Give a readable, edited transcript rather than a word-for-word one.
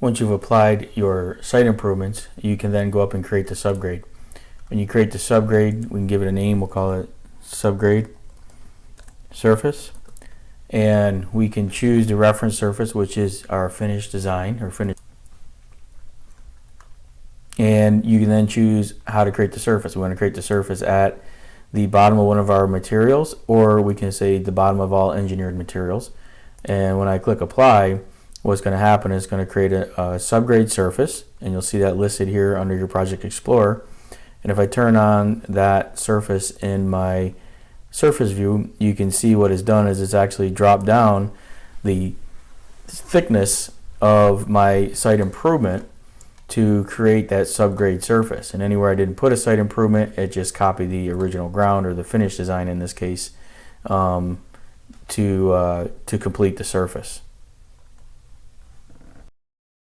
Once you've applied your site improvements, you can then go up and create the subgrade. When you create the subgrade, we can give it a name. We'll call it subgrade surface, and we can choose the reference surface, which is our finished design or finished. And you can then choose how to create the surface. We want to create the surface at the bottom of one of our materials, or we can say the bottom of all engineered materials. And when I click apply, what's going to happen is it's going to create a subgrade surface, and you'll see that listed here under your Project Explorer. And if I turn on that surface in my surface view, you can see what it's done is it's actually dropped down the thickness of my site improvement to create that subgrade surface. And anywhere I didn't put a site improvement, it just copied the original ground, or the finished design in this case, to complete the surface.